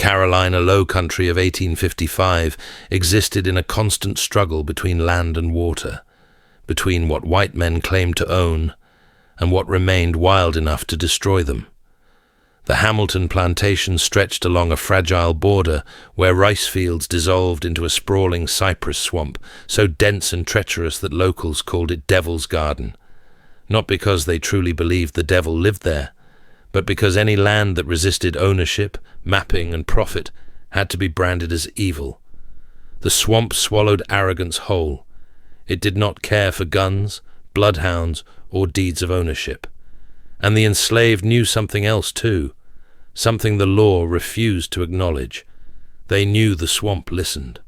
Carolina low country of 1855 existed in a constant struggle between land and water, between what white men claimed to own and what remained wild enough to destroy them. The Hamilton plantation stretched along a fragile border where rice fields dissolved into a sprawling cypress swamp, so dense and treacherous that locals called it Devil's Garden, not because they truly believed the devil lived there, but because any land that resisted ownership, mapping, and profit had to be branded as evil. The swamp swallowed arrogance whole. It did not care for guns, bloodhounds, or deeds of ownership. And the enslaved knew something else too, something the law refused to acknowledge. They knew the swamp listened.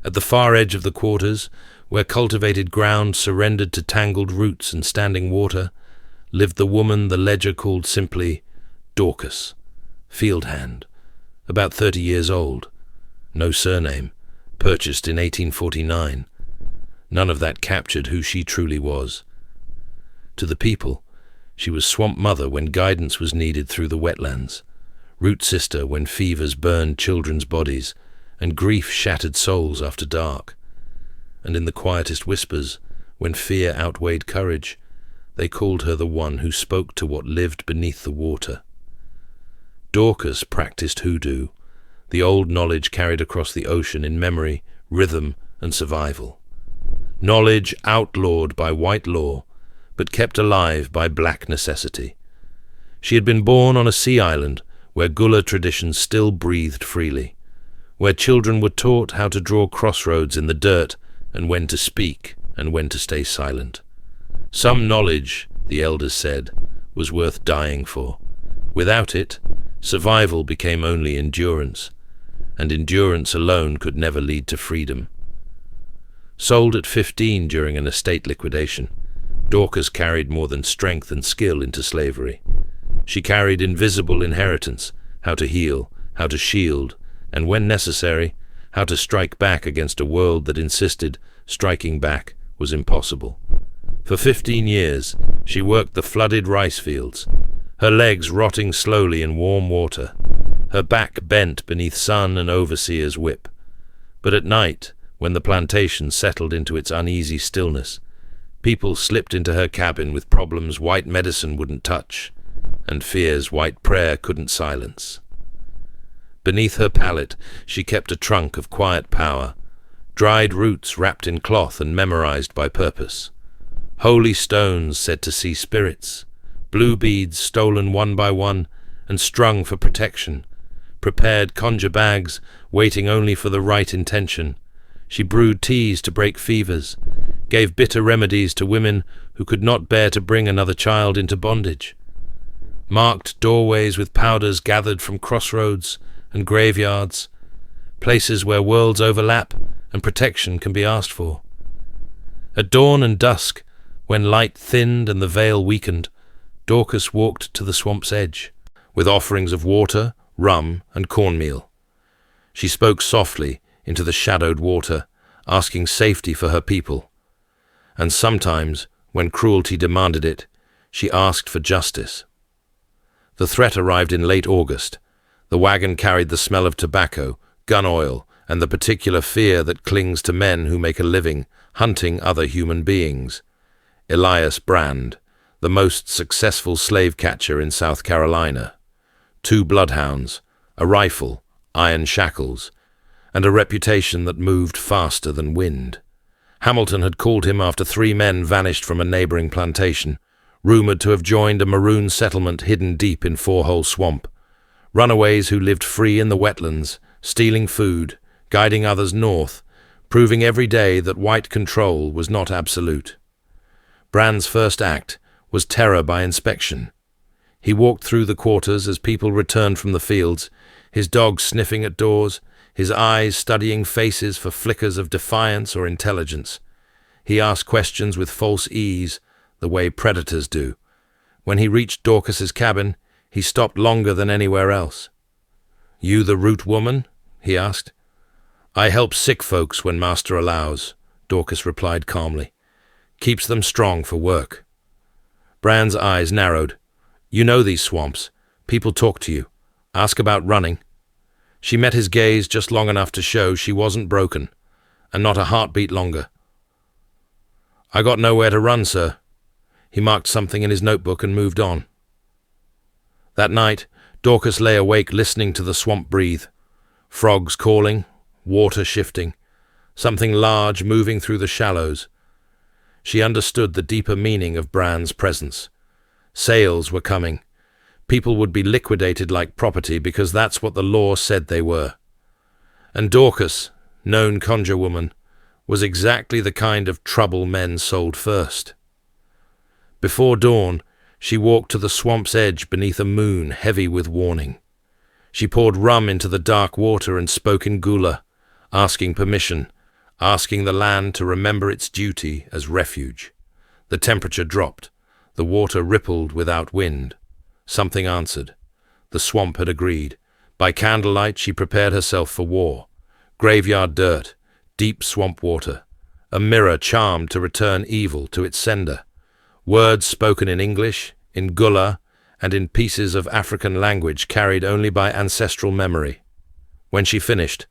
At the far edge of the quarters, where cultivated ground surrendered to tangled roots and standing water, lived the woman the ledger called simply Dorcas, field hand, about 30 years old, no surname, purchased in 1849. None of that captured who she truly was. To the people, she was swamp mother when guidance was needed through the wetlands, root sister when fevers burned children's bodies, and grief shattered souls after dark. And in the quietest whispers, when fear outweighed courage, they called her the one who spoke to what lived beneath the water. Dorcas practiced hoodoo, the old knowledge carried across the ocean in memory, rhythm, and survival. Knowledge outlawed by white law, but kept alive by black necessity. She had been born on a sea island where Gullah traditions still breathed freely, where children were taught how to draw crossroads in the dirt and when to speak and when to stay silent. Some knowledge, the elders said, was worth dying for. Without it, survival became only endurance, and endurance alone could never lead to freedom. Sold at 15 during an estate liquidation, Dorcas carried more than strength and skill into slavery. She carried invisible inheritance, how to heal, how to shield, and when necessary, how to strike back against a world that insisted striking back was impossible. For 15 years, she worked the flooded rice fields, her legs rotting slowly in warm water, her back bent beneath sun and overseer's whip. But at night, when the plantation settled into its uneasy stillness, people slipped into her cabin with problems white medicine wouldn't touch, and fears white prayer couldn't silence. Beneath her pallet, she kept a trunk of quiet power, dried roots wrapped in cloth and memorized by purpose, holy stones said to see spirits, blue beads stolen one by one and strung for protection, prepared conjure bags waiting only for the right intention. She brewed teas to break fevers, gave bitter remedies to women who could not bear to bring another child into bondage, marked doorways with powders gathered from crossroads and graveyards, places where worlds overlap and protection can be asked for. At dawn and dusk, when light thinned and the veil weakened, Dorcas walked to the swamp's edge, with offerings of water, rum, and cornmeal. She spoke softly into the shadowed water, asking safety for her people. And sometimes, when cruelty demanded it, she asked for justice. The threat arrived in late August. The wagon carried the smell of tobacco, gun oil, and the particular fear that clings to men who make a living hunting other human beings. Elias Brand, the most successful slave catcher in South Carolina. 2 bloodhounds, a rifle, iron shackles, and a reputation that moved faster than wind. Hamilton had called him after 3 men vanished from a neighboring plantation, rumored to have joined a maroon settlement hidden deep in Four Hole Swamp. Runaways who lived free in the wetlands, stealing food, guiding others north, proving every day that white control was not absolute. Brand's first act was terror by inspection. He walked through the quarters as people returned from the fields, his dog sniffing at doors, his eyes studying faces for flickers of defiance or intelligence. He asked questions with false ease, the way predators do. When he reached Dorcas's cabin, he stopped longer than anywhere else. "You the root woman?" he asked. "I help sick folks when master allows," Dorcas replied calmly. "Keeps them strong for work." Brand's eyes narrowed. "You know these swamps. People talk to you. Ask about running." She met his gaze just long enough to show she wasn't broken, and not a heartbeat longer. "I got nowhere to run, sir." He marked something in his notebook and moved on. That night, Dorcas lay awake listening to the swamp breathe. Frogs calling, water shifting, something large moving through the shallows. She understood the deeper meaning of Bran's presence. Sales were coming. People would be liquidated like property because that's what the law said they were. And Dorcas, known conjure woman, was exactly the kind of trouble men sold first. Before dawn, she walked to the swamp's edge beneath a moon heavy with warning. She poured rum into the dark water and spoke in Gula, asking permission, asking the land to remember its duty as refuge. The temperature dropped. The water rippled without wind. Something answered. The swamp had agreed. By candlelight she prepared herself for war. Graveyard dirt, deep swamp water, a mirror charmed to return evil to its sender. Words spoken in English, in Gula, and in pieces of African language carried only by ancestral memory. When she finished,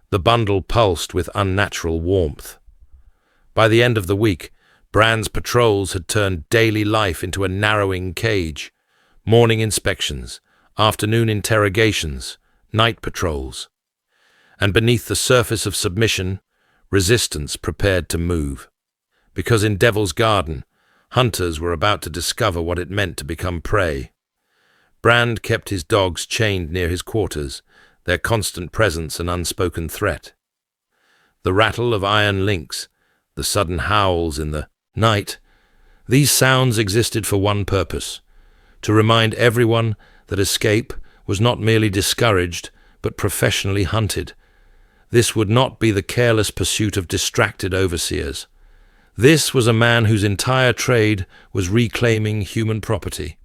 the bundle pulsed with unnatural warmth. By the end of the week, Bran's patrols had turned daily life into a narrowing cage. Morning inspections, afternoon interrogations, night patrols. And beneath the surface of submission, resistance prepared to move. Because in Devil's Garden, hunters were about to discover what it meant to become prey. Brand kept his dogs chained near his quarters, their constant presence an unspoken threat. The rattle of iron links, the sudden howls in the night, these sounds existed for one purpose: to remind everyone that escape was not merely discouraged, but professionally hunted. This would not be the careless pursuit of distracted overseers. This was a man whose entire trade was reclaiming human property.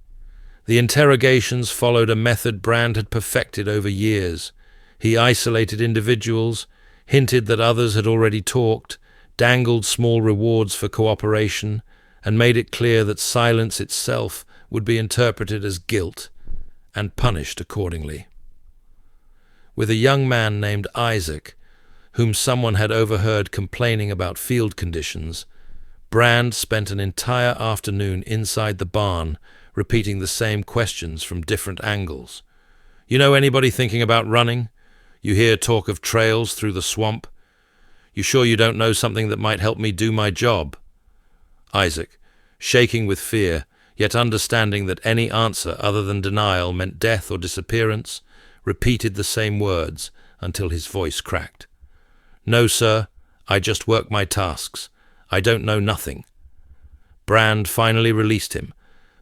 The interrogations followed a method Brand had perfected over years. He isolated individuals, hinted that others had already talked, dangled small rewards for cooperation, and made it clear that silence itself would be interpreted as guilt and punished accordingly. With a young man named Isaac, whom someone had overheard complaining about field conditions, Brand spent an entire afternoon inside the barn, repeating the same questions from different angles. "You know anybody thinking about running? You hear talk of trails through the swamp. You sure you don't know something that might help me do my job?" Isaac, shaking with fear, yet understanding that any answer other than denial meant death or disappearance, repeated the same words until his voice cracked. "No, sir, I just work my tasks. I don't know nothing." Brand finally released him,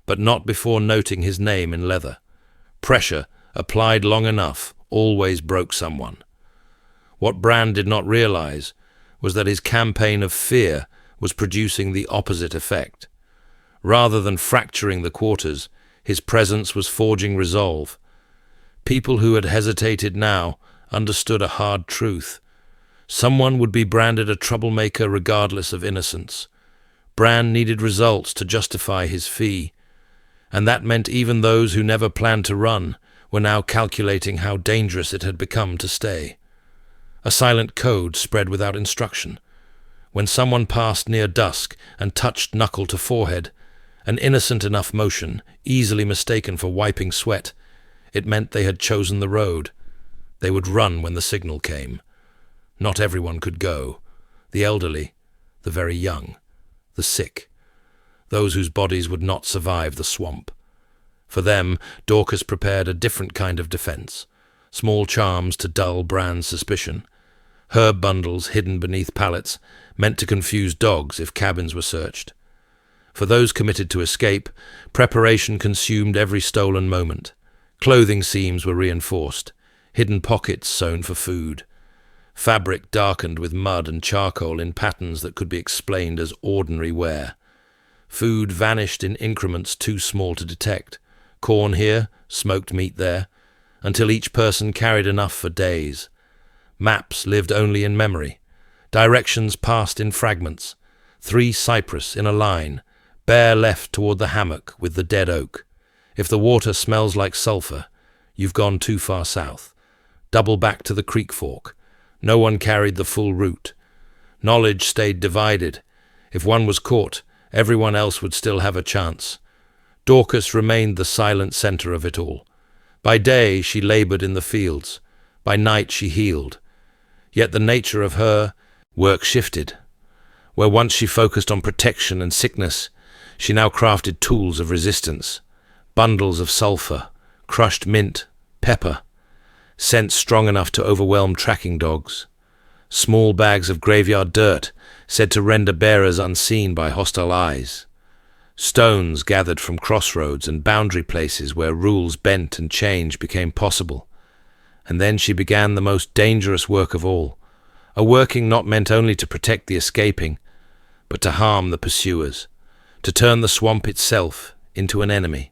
but not before noting his name in leather. Pressure, applied long enough, always broke someone. What Brand did not realize was that his campaign of fear was producing the opposite effect. Rather than fracturing the quarters, his presence was forging resolve. People who had hesitated now understood a hard truth. Someone would be branded a troublemaker regardless of innocence. Brand needed results to justify his fee, and that meant even those who never planned to run were now calculating how dangerous it had become to stay. A silent code spread without instruction. When someone passed near dusk and touched knuckle to forehead, an innocent enough motion, easily mistaken for wiping sweat, it meant they had chosen the road. They would run when the signal came. Not everyone could go. The elderly, the very young, the sick, those whose bodies would not survive the swamp. For them, Dorcas prepared a different kind of defense. Small charms to dull Brand's suspicion. Herb bundles hidden beneath pallets, meant to confuse dogs if cabins were searched. For those committed to escape, preparation consumed every stolen moment. Clothing seams were reinforced, hidden pockets sewn for food. Fabric darkened with mud and charcoal in patterns that could be explained as ordinary wear. Food vanished in increments too small to detect. Corn here, smoked meat there, until each person carried enough for days. Maps lived only in memory. Directions passed in fragments. 3 cypress in a line, bare left toward the hammock with the dead oak. If the water smells like sulphur, you've gone too far south. double back to the creek fork. No one carried the full route. Knowledge stayed divided. If one was caught, everyone else would still have a chance. Dorcas remained the silent center of it all. By day she labored in the fields. By night she healed. Yet the nature of her work shifted. Where once she focused on protection and sickness, she now crafted tools of resistance. Bundles of sulfur, crushed mint, pepper, scents strong enough to overwhelm tracking dogs. Small bags of graveyard dirt, said to render bearers unseen by hostile eyes. Stones gathered from crossroads and boundary places where rules bent and change became possible. And then she began the most dangerous work of all, a working not meant only to protect the escaping, but to harm the pursuers, to turn the swamp itself into an enemy.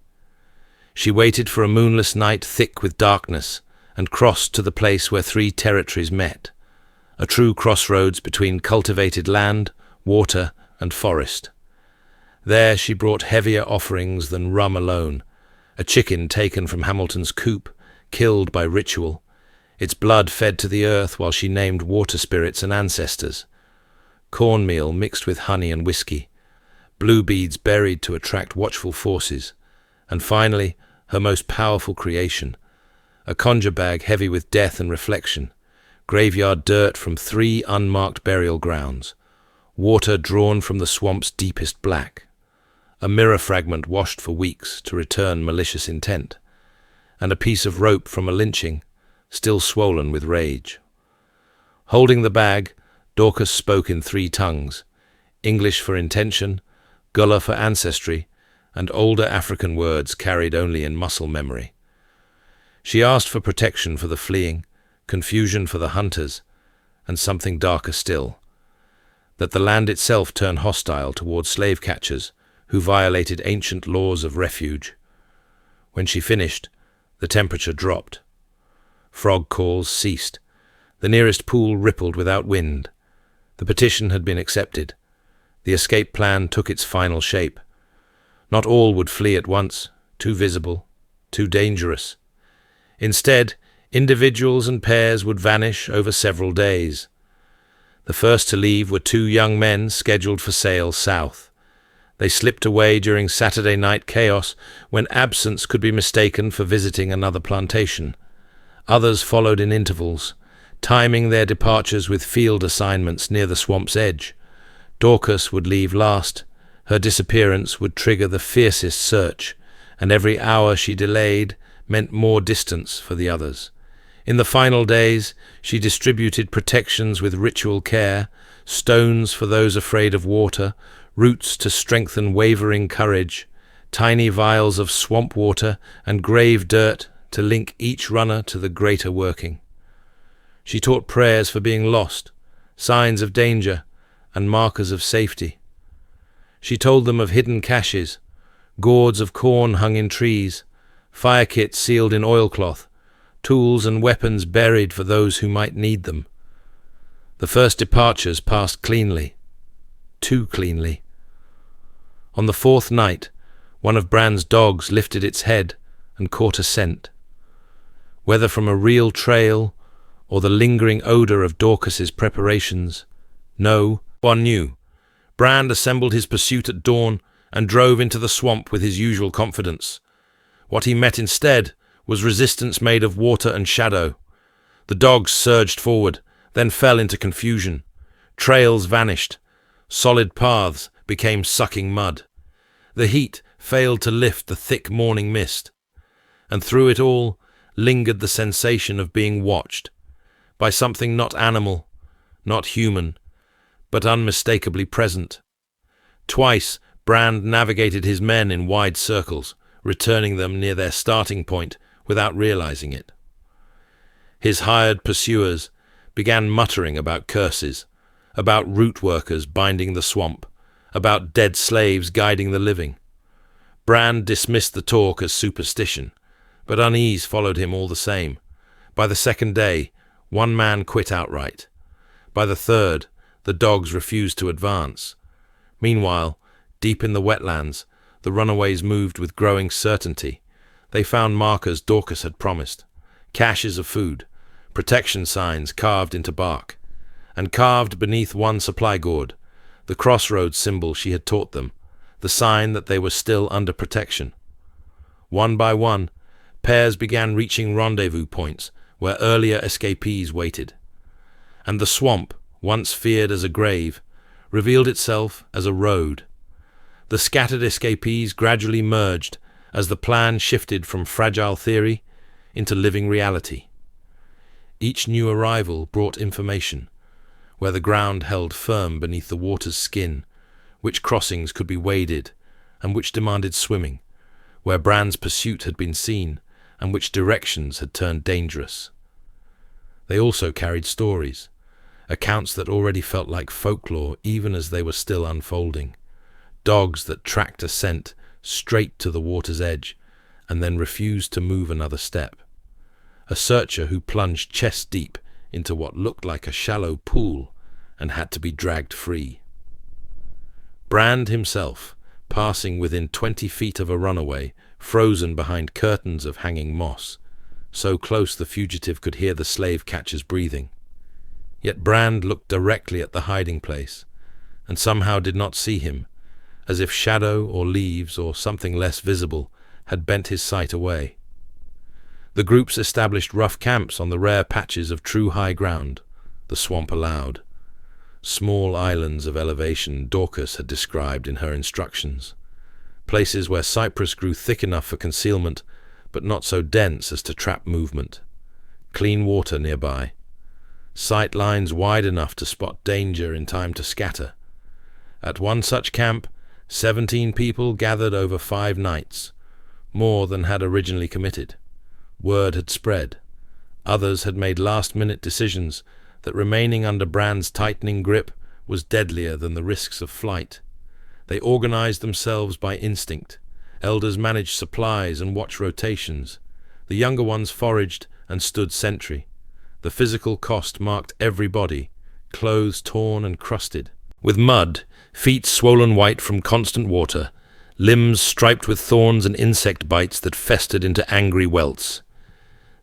She waited for a moonless night thick with darkness and crossed to the place where three territories met, a true crossroads between cultivated land, water, and forest. There she brought heavier offerings than rum alone, a chicken taken from Hamilton's coop, killed by ritual, its blood fed to the earth while she named water spirits and ancestors, cornmeal mixed with honey and whiskey, blue beads buried to attract watchful forces, and finally, her most powerful creation, a conjure bag heavy with death and reflection, graveyard dirt from 3 unmarked burial grounds, water drawn from the swamp's deepest black, a mirror fragment washed for weeks to return malicious intent, and a piece of rope from a lynching, still swollen with rage. Holding the bag, Dorcas spoke in 3 tongues, English for intention, Gullah for ancestry, and older African words carried only in muscle memory. She asked for protection for the fleeing, confusion for the hunters, and something darker still, that the land itself turn hostile towards slave catchers who violated ancient laws of refuge. When she finished, the temperature dropped. Frog calls ceased. The nearest pool rippled without wind. The petition had been accepted. The escape plan took its final shape. Not all would flee at once, too visible, too dangerous. Instead, individuals and pairs would vanish over several days. The first to leave were 2 young men scheduled for sail south. They slipped away during Saturday night chaos when absence could be mistaken for visiting another plantation. Others followed in intervals, timing their departures with field assignments near the swamp's edge. Dorcas would leave last. Her disappearance would trigger the fiercest search, and every hour she delayed meant more distance for the others. In the final days, she distributed protections with ritual care, stones for those afraid of water, roots to strengthen wavering courage, tiny vials of swamp water and grave dirt to link each runner to the greater working. She taught prayers for being lost, signs of danger, and markers of safety. She told them of hidden caches, gourds of corn hung in trees, fire kits sealed in oilcloth, tools and weapons buried for those who might need them. The first departures passed cleanly, too cleanly. On the 4th night, one of Bran's dogs lifted its head and caught a scent. Whether from a real trail or the lingering odor of Dorcas's preparations, no one knew. Brand assembled his pursuit at dawn and drove into the swamp with his usual confidence. What he met instead was resistance made of water and shadow. The dogs surged forward, then fell into confusion. Trails vanished. Solid paths became sucking mud. The heat failed to lift the thick morning mist, and through it all lingered the sensation of being watched by something not animal, not human, but unmistakably present. Twice Brand navigated his men in wide circles, returning them near their starting point without realizing it. His hired pursuers began muttering about curses, about root workers binding the swamp, about dead slaves guiding the living. Brand dismissed the talk as superstition, but unease followed him all the same. By the 2nd day, one man quit outright. By the 3rd, the dogs refused to advance. Meanwhile, deep in the wetlands, the runaways moved with growing certainty. They found markers Dorcas had promised, caches of food, protection signs carved into bark, and carved beneath one supply gourd, the crossroads symbol she had taught them, the sign that they were still under protection. One by one, pairs began reaching rendezvous points where earlier escapees waited. And the swamp, once feared as a grave, revealed itself as a road. The scattered escapees gradually merged as the plan shifted from fragile theory into living reality. Each new arrival brought information, where the ground held firm beneath the water's skin, which crossings could be waded and which demanded swimming, where Bran's pursuit had been seen and which directions had turned dangerous. They also carried stories, accounts that already felt like folklore even as they were still unfolding. Dogs that tracked a scent straight to the water's edge and then refused to move another step. A searcher who plunged chest deep into what looked like a shallow pool and had to be dragged free. Brand himself, passing within 20 feet of a runaway, frozen behind curtains of hanging moss, so close the fugitive could hear the slave catcher's breathing. Yet Brand looked directly at the hiding place, and somehow did not see him, as if shadow or leaves or something less visible had bent his sight away. The groups established rough camps on the rare patches of true high ground the swamp allowed, small islands of elevation Dorcas had described in her instructions, places where cypress grew thick enough for concealment but not so dense as to trap movement, clean water nearby, sight lines wide enough to spot danger in time to scatter. At one such camp, 17 people gathered over 5 nights, more than had originally committed. Word had spread. Others had made last-minute decisions that remaining under Brand's tightening grip was deadlier than the risks of flight. They organized themselves by instinct. Elders managed supplies and watched rotations. The younger ones foraged and stood sentry. The physical cost marked every body, clothes torn and crusted, with mud, feet swollen white from constant water, limbs striped with thorns and insect bites that festered into angry welts.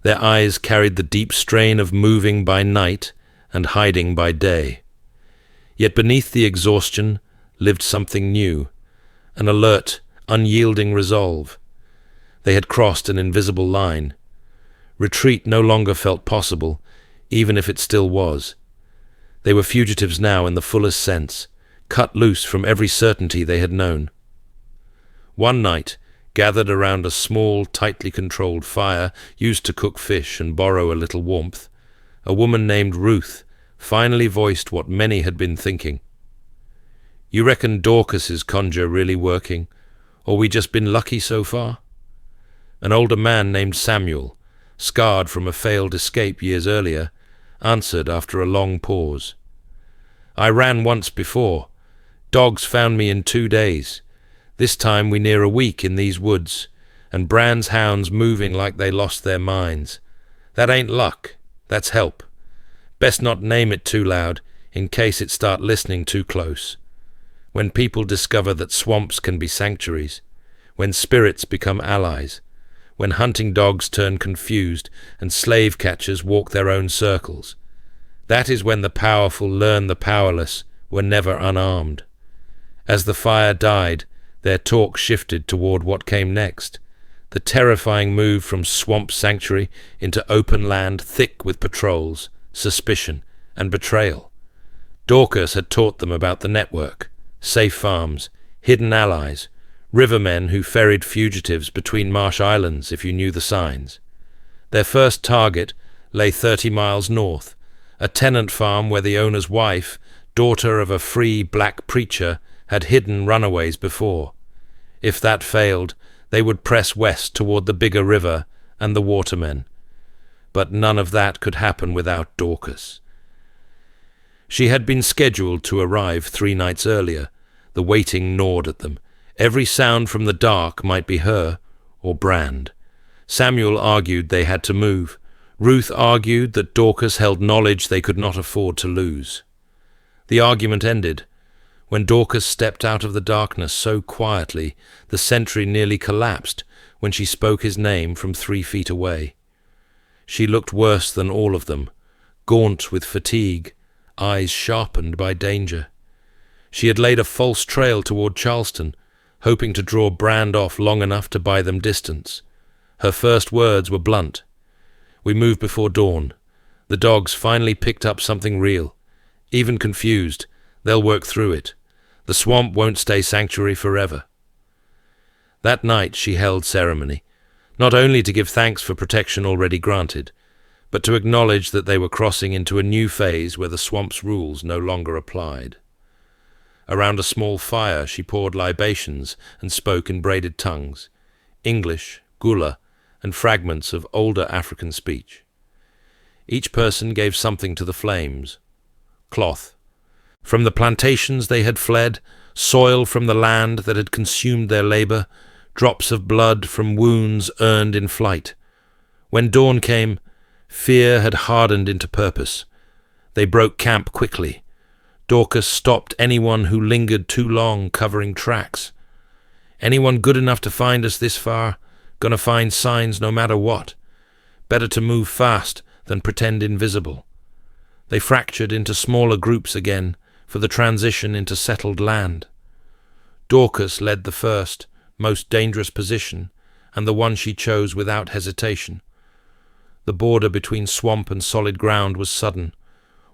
Their eyes carried the deep strain of moving by night and hiding by day. Yet beneath the exhaustion lived something new, an alert, unyielding resolve. They had crossed an invisible line. Retreat no longer felt possible, even if it still was. They were fugitives now in the fullest sense, cut loose from every certainty they had known. One night, gathered around a small, tightly controlled fire used to cook fish and borrow a little warmth, a woman named Ruth finally voiced what many had been thinking. "You reckon Dorcas's conjure really working, or we just been lucky so far?" An older man named Samuel, scarred from a failed escape years earlier, answered after a long pause. "I ran once before. Dogs found me in 2 days. This time we near a week in these woods, and Brand's hounds moving like they lost their minds. That ain't luck, that's help. Best not name it too loud, in case it start listening too close. When people discover that swamps can be sanctuaries, when spirits become allies, when hunting dogs turn confused and slave catchers walk their own circles, that is when the powerful learn the powerless were never unarmed." As the fire died, their talk shifted toward what came next, the terrifying move from swamp sanctuary into open land thick with patrols, suspicion, and betrayal. Dorcas had taught them about the network, safe farms, hidden allies, rivermen who ferried fugitives between marsh islands if you knew the signs. Their first target lay 30 miles north, a tenant farm where the owner's wife, daughter of a free black preacher, had hidden runaways before. If that failed, they would press west toward the bigger river and the watermen. But none of that could happen without Dorcas. She had been scheduled to arrive 3 nights earlier. The waiting gnawed at them. Every sound from the dark might be her or Brand. Samuel argued they had to move. Ruth argued that Dorcas held knowledge they could not afford to lose. The argument ended when Dorcas stepped out of the darkness so quietly the sentry nearly collapsed when she spoke his name from 3 feet away. She looked worse than all of them, gaunt with fatigue, eyes sharpened by danger. She had laid a false trail toward Charleston, hoping to draw Brand off long enough to buy them distance. Her first words were blunt. "We move before dawn. The dogs finally picked up something real. Even confused, they'll work through it. The swamp won't stay sanctuary forever." That night she held ceremony, not only to give thanks for protection already granted, but to acknowledge that they were crossing into a new phase where the swamp's rules no longer applied. Around a small fire she poured libations and spoke in braided tongues, English, Gula, and fragments of older African speech. Each person gave something to the flames. Cloth. From the plantations they had fled, soil from the land that had consumed their labor, drops of blood from wounds earned in flight. When dawn came, fear had hardened into purpose. They broke camp quickly. Dorcas stopped anyone who lingered too long covering tracks. "Anyone good enough to find us this far? Gonna find signs no matter what. Better to move fast than pretend invisible." They fractured into smaller groups again for the transition into settled land. Dorcas led the first, most dangerous position, and the one she chose without hesitation. The border between swamp and solid ground was sudden.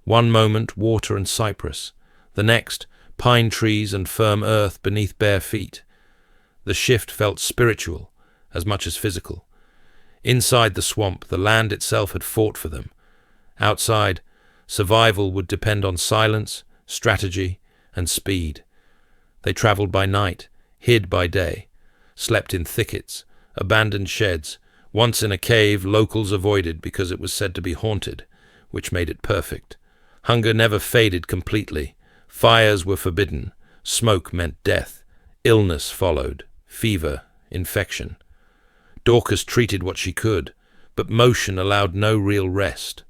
One moment water and cypress, the next pine trees and firm earth beneath bare feet. The shift felt spiritual as much as physical. Inside the swamp, the land itself had fought for them. Outside, survival would depend on silence, strategy, and speed. They traveled by night, hid by day, slept in thickets, abandoned sheds, once in a cave locals avoided because it was said to be haunted, which made it perfect. Hunger never faded completely. Fires were forbidden. Smoke meant death. Illness followed. Fever, infection. Dorcas treated what she could, but motion allowed no real rest.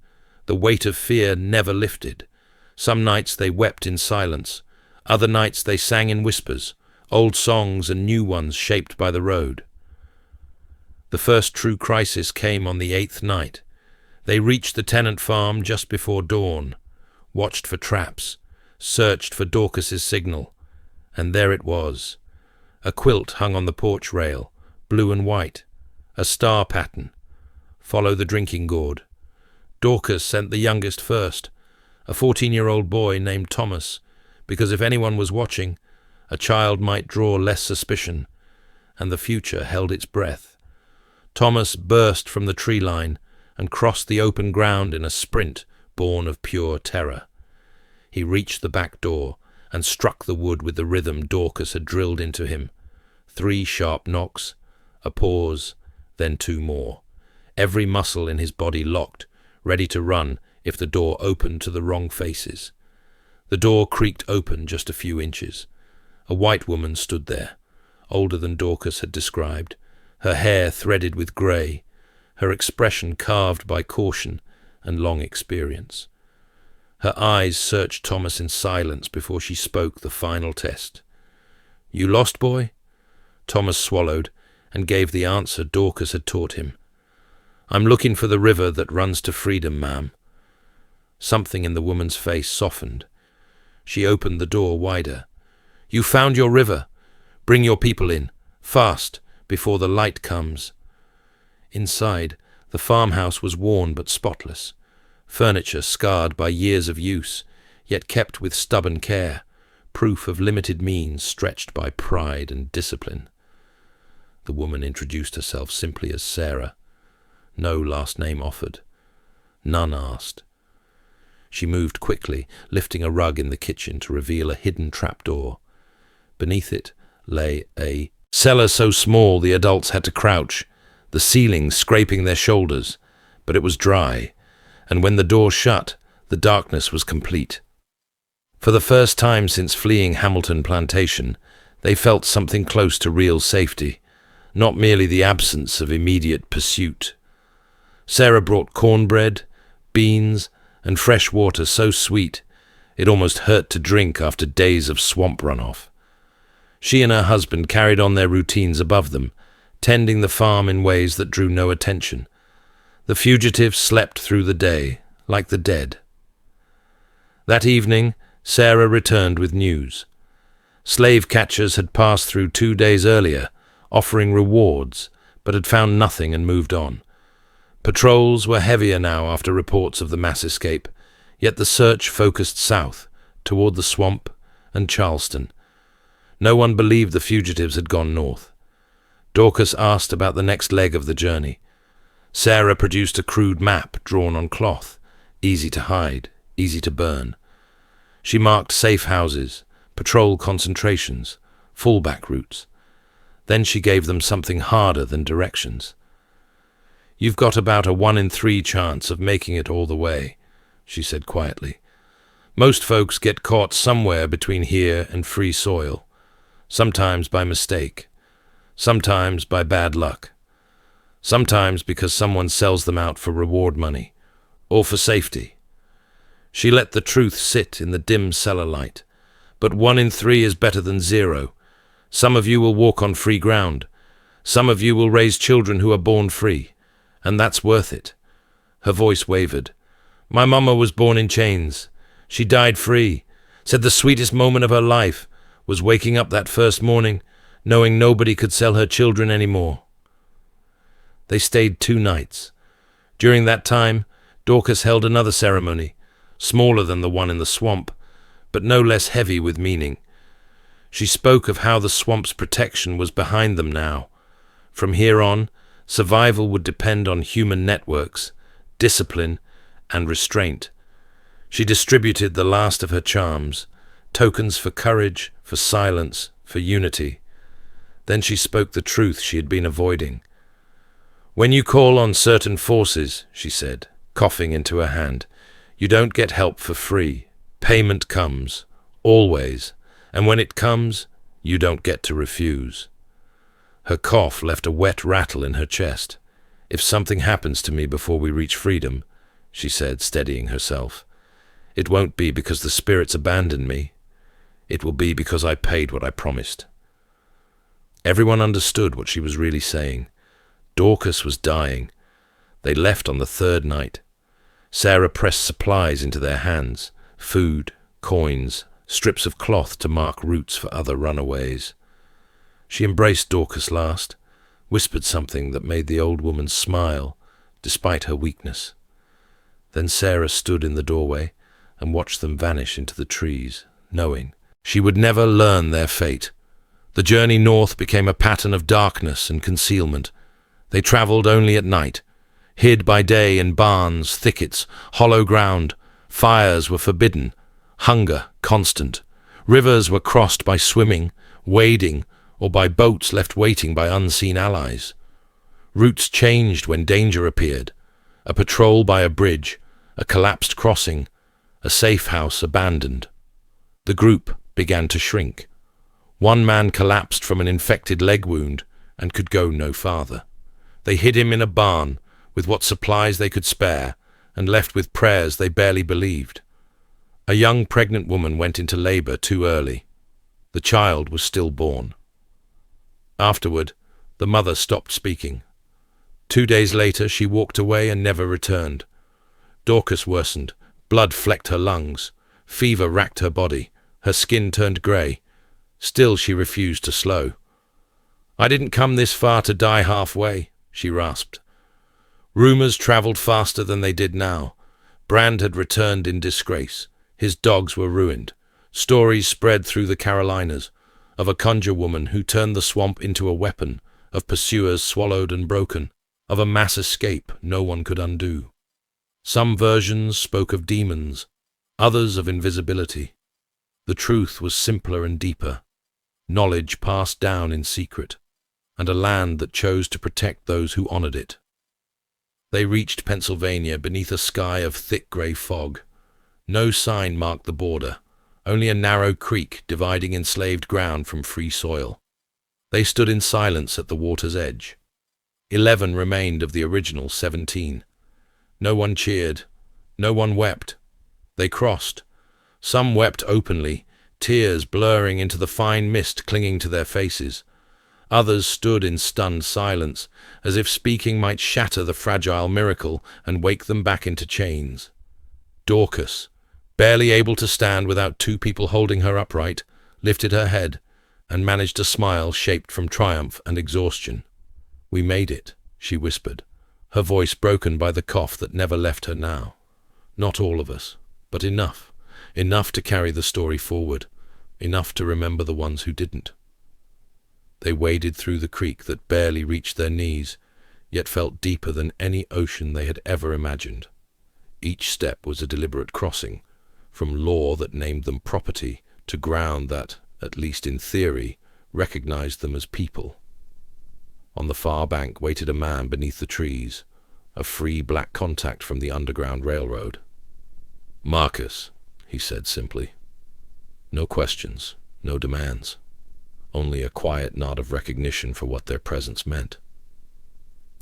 The weight of fear never lifted. Some nights they wept in silence. Other nights they sang in whispers, old songs and new ones shaped by the road. The first true crisis came on the 8th night. They reached the tenant farm just before dawn, watched for traps, searched for Dorcas's signal, and there it was. A quilt hung on the porch rail, blue and white, a star pattern. Follow the drinking gourd. Dorcas sent the youngest first, a 14-year-old boy named Thomas, because if anyone was watching, a child might draw less suspicion, and the future held its breath. Thomas burst from the tree line and crossed the open ground in a sprint born of pure terror. He reached the back door and struck the wood with the rhythm Dorcas had drilled into him. 3 sharp knocks, a pause, then 2 more. Every muscle in his body locked, ready to run if the door opened to the wrong faces. The door creaked open just a few inches. A white woman stood there, older than Dorcas had described, her hair threaded with grey, her expression carved by caution and long experience. Her eyes searched Thomas in silence before she spoke the final test. "You lost, boy?" Thomas swallowed and gave the answer Dorcas had taught him. "I'm looking for the river that runs to freedom, ma'am." Something in the woman's face softened. She opened the door wider. "You found your river. Bring your people in, fast, before the light comes." Inside, the farmhouse was worn but spotless, furniture scarred by years of use, yet kept with stubborn care, proof of limited means stretched by pride and discipline. The woman introduced herself simply as Sarah. No last name offered. None asked. She moved quickly, lifting a rug in the kitchen to reveal a hidden trapdoor. Beneath it lay a cellar so small the adults had to crouch, the ceiling scraping their shoulders, but it was dry, and when the door shut, the darkness was complete. For the first time since fleeing Hamilton Plantation, they felt something close to real safety, not merely the absence of immediate pursuit. Sarah brought cornbread, beans, and fresh water so sweet it almost hurt to drink after days of swamp runoff. She and her husband carried on their routines above them, tending the farm in ways that drew no attention. The fugitives slept through the day, like the dead. That evening, Sarah returned with news. Slave catchers had passed through 2 days earlier, offering rewards, but had found nothing and moved on. Patrols were heavier now after reports of the mass escape, yet the search focused south, toward the swamp and Charleston. No one believed the fugitives had gone north. Dorcas asked about the next leg of the journey. Sarah produced a crude map drawn on cloth, easy to hide, easy to burn. She marked safe houses, patrol concentrations, fallback routes. Then she gave them something harder than directions. "You've got about a 1 in 3 chance of making it all the way," she said quietly. "Most folks get caught somewhere between here and free soil, sometimes by mistake, sometimes by bad luck, sometimes because someone sells them out for reward money, or for safety." She let the truth sit in the dim cellar light. "But 1 in 3 is better than 0. Some of you will walk on free ground. Some of you will raise children who are born free. And that's worth it." Her voice wavered. "My mama was born in chains. She died free. Said the sweetest moment of her life was waking up that first morning, knowing nobody could sell her children anymore." They stayed 2 nights. During that time, Dorcas held another ceremony, smaller than the one in the swamp, but no less heavy with meaning. She spoke of how the swamp's protection was behind them now. From here on, survival would depend on human networks, discipline, and restraint. She distributed the last of her charms, tokens for courage, for silence, for unity. Then she spoke the truth she had been avoiding. "When you call on certain forces," she said, coughing into her hand, "you don't get help for free. Payment comes, always, and when it comes, you don't get to refuse." Her cough left a wet rattle in her chest. "If something happens to me before we reach freedom," she said, steadying herself, "it won't be because the spirits abandoned me. It will be because I paid what I promised." Everyone understood what she was really saying. Dorcas was dying. They left on the 3rd night. Sarah pressed supplies into their hands, food, coins, strips of cloth to mark routes for other runaways. She embraced Dorcas last, whispered something that made the old woman smile, despite her weakness. Then Sarah stood in the doorway and watched them vanish into the trees, knowing she would never learn their fate. The journey north became a pattern of darkness and concealment. They travelled only at night, hid by day in barns, thickets, hollow ground. Fires were forbidden, hunger constant. Rivers were crossed by swimming, wading, or by boats left waiting by unseen allies. Routes changed when danger appeared. A patrol by a bridge, a collapsed crossing, a safe house abandoned. The group began to shrink. One man collapsed from an infected leg wound and could go no farther. They hid him in a barn with what supplies they could spare and left with prayers they barely believed. A young pregnant woman went into labor too early. The child was stillborn. Afterward, the mother stopped speaking. 2 days later, she walked away and never returned. Dorcas worsened. Blood flecked her lungs. Fever racked her body. Her skin turned grey. Still she refused to slow. "I didn't come this far to die halfway," she rasped. Rumors travelled faster than they did now. Brand had returned in disgrace. His dogs were ruined. Stories spread through the Carolinas of a conjure woman who turned the swamp into a weapon, of pursuers swallowed and broken, of a mass escape no one could undo. Some versions spoke of demons, others of invisibility. The truth was simpler and deeper. Knowledge passed down in secret, and a land that chose to protect those who honored it. They reached Pennsylvania beneath a sky of thick grey fog. No sign marked the border, only a narrow creek dividing enslaved ground from free soil. They stood in silence at the water's edge. 11 remained of the original 17. No one cheered. No one wept. They crossed. Some wept openly, tears blurring into the fine mist clinging to their faces. Others stood in stunned silence, as if speaking might shatter the fragile miracle and wake them back into chains. Dorcas, barely able to stand without two people holding her upright, lifted her head and managed a smile shaped from triumph and exhaustion. "We made it," she whispered, her voice broken by the cough that never left her now. "Not all of us, but enough. Enough to carry the story forward. Enough to remember the ones who didn't." They waded through the creek that barely reached their knees, yet felt deeper than any ocean they had ever imagined. Each step was a deliberate crossing, from law that named them property to ground that, at least in theory, recognized them as people. On the far bank waited a man beneath the trees, a free black contact from the Underground Railroad. "Marcus," he said simply. No questions, no demands. Only a quiet nod of recognition for what their presence meant.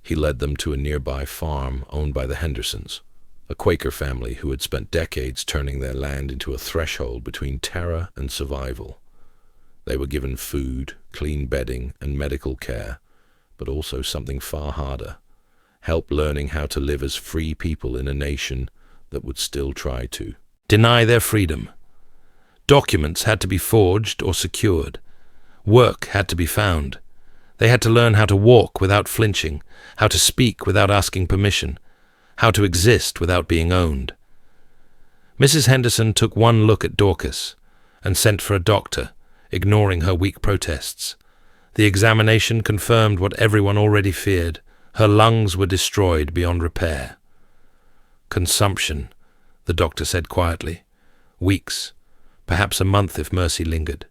He led them to a nearby farm owned by the Hendersons, a Quaker family who had spent decades turning their land into a threshold between terror and survival. They were given food, clean bedding, and medical care, but also something far harder: help learning how to live as free people in a nation that would still try to deny their freedom. Documents had to be forged or secured. Work had to be found. They had to learn how to walk without flinching, how to speak without asking permission, how to exist without being owned. Mrs. Henderson took one look at Dorcas and sent for a doctor, ignoring her weak protests. The examination confirmed what everyone already feared: her lungs were destroyed beyond repair. "Consumption," the doctor said quietly. "Weeks, perhaps a month if mercy lingered."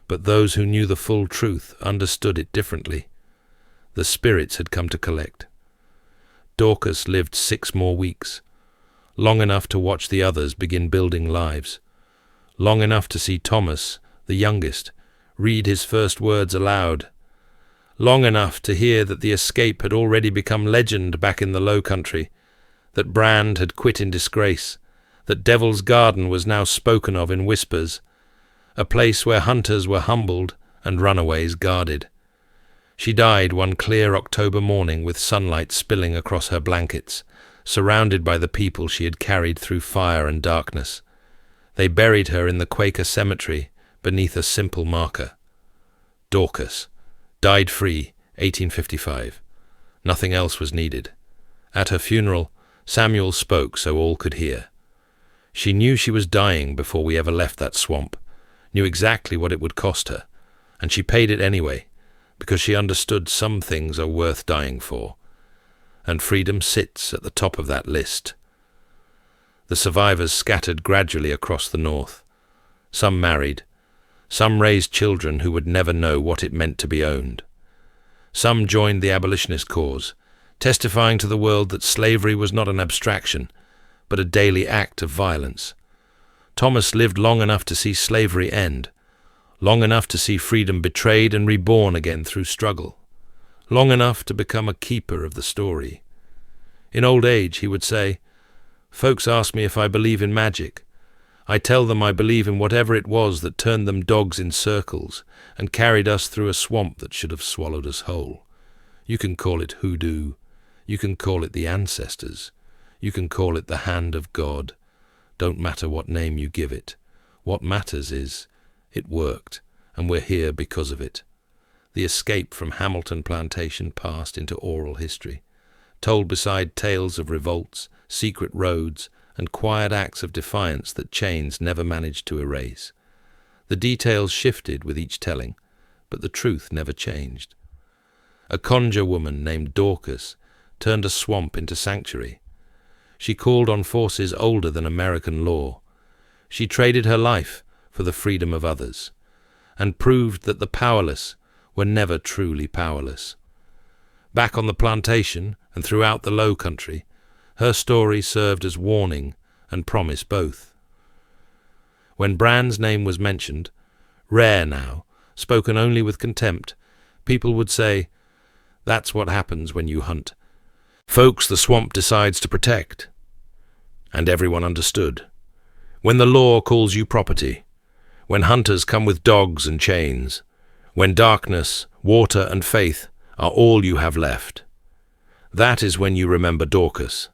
But those who knew the full truth understood it differently. The spirits had come to collect. Dorcas lived 6 more weeks, long enough to watch the others begin building lives, long enough to see Thomas, the youngest, read his first words aloud, long enough to hear that the escape had already become legend back in the Low Country, that Brand had quit in disgrace, that Devil's Garden was now spoken of in whispers, a place where hunters were humbled and runaways guarded. She died one clear October morning with sunlight spilling across her blankets, surrounded by the people she had carried through fire and darkness. They buried her in the Quaker cemetery beneath a simple marker: Dorcas, died free, 1855. Nothing else was needed. At her funeral, Samuel spoke so all could hear. She knew she was dying before we ever left that swamp, knew exactly what it would cost her, and she paid it anyway, because she understood some things are worth dying for, and freedom sits at the top of that list. The survivors scattered gradually across the north. Some married, some raised children who would never know what it meant to be owned. Some joined the abolitionist cause, testifying to the world that slavery was not an abstraction, but a daily act of violence. Thomas lived long enough to see slavery end, long enough to see freedom betrayed and reborn again through struggle, long enough to become a keeper of the story. In old age, he would say, "Folks ask me if I believe in magic. I tell them I believe in whatever it was that turned them dogs in circles and carried us through a swamp that should have swallowed us whole. You can call it hoodoo. You can call it the ancestors. You can call it the hand of God. Don't matter what name you give it. What matters is, it worked, and we're here because of it." The escape from Hamilton Plantation passed into oral history, told beside tales of revolts, secret roads, and quiet acts of defiance that chains never managed to erase. The details shifted with each telling, but the truth never changed. A conjure woman named Dorcas turned a swamp into sanctuary. She called on forces older than American law. She traded her life for the freedom of others, and proved that the powerless were never truly powerless. Back on the plantation and throughout the Low Country, her story served as warning and promise both. When Brand's name was mentioned, rare now, spoken only with contempt, people would say, "That's what happens when you hunt. Folks the swamp decides to protect." And everyone understood. When the law calls you property, when hunters come with dogs and chains, when darkness, water, and faith are all you have left. That is when you remember Dorcas,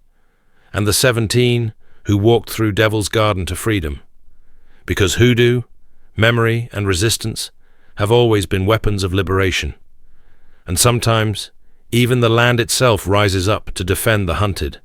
and the 17 who walked through Devil's Garden to freedom. Because hoodoo, memory, and resistance have always been weapons of liberation. And sometimes, even the land itself rises up to defend the hunted,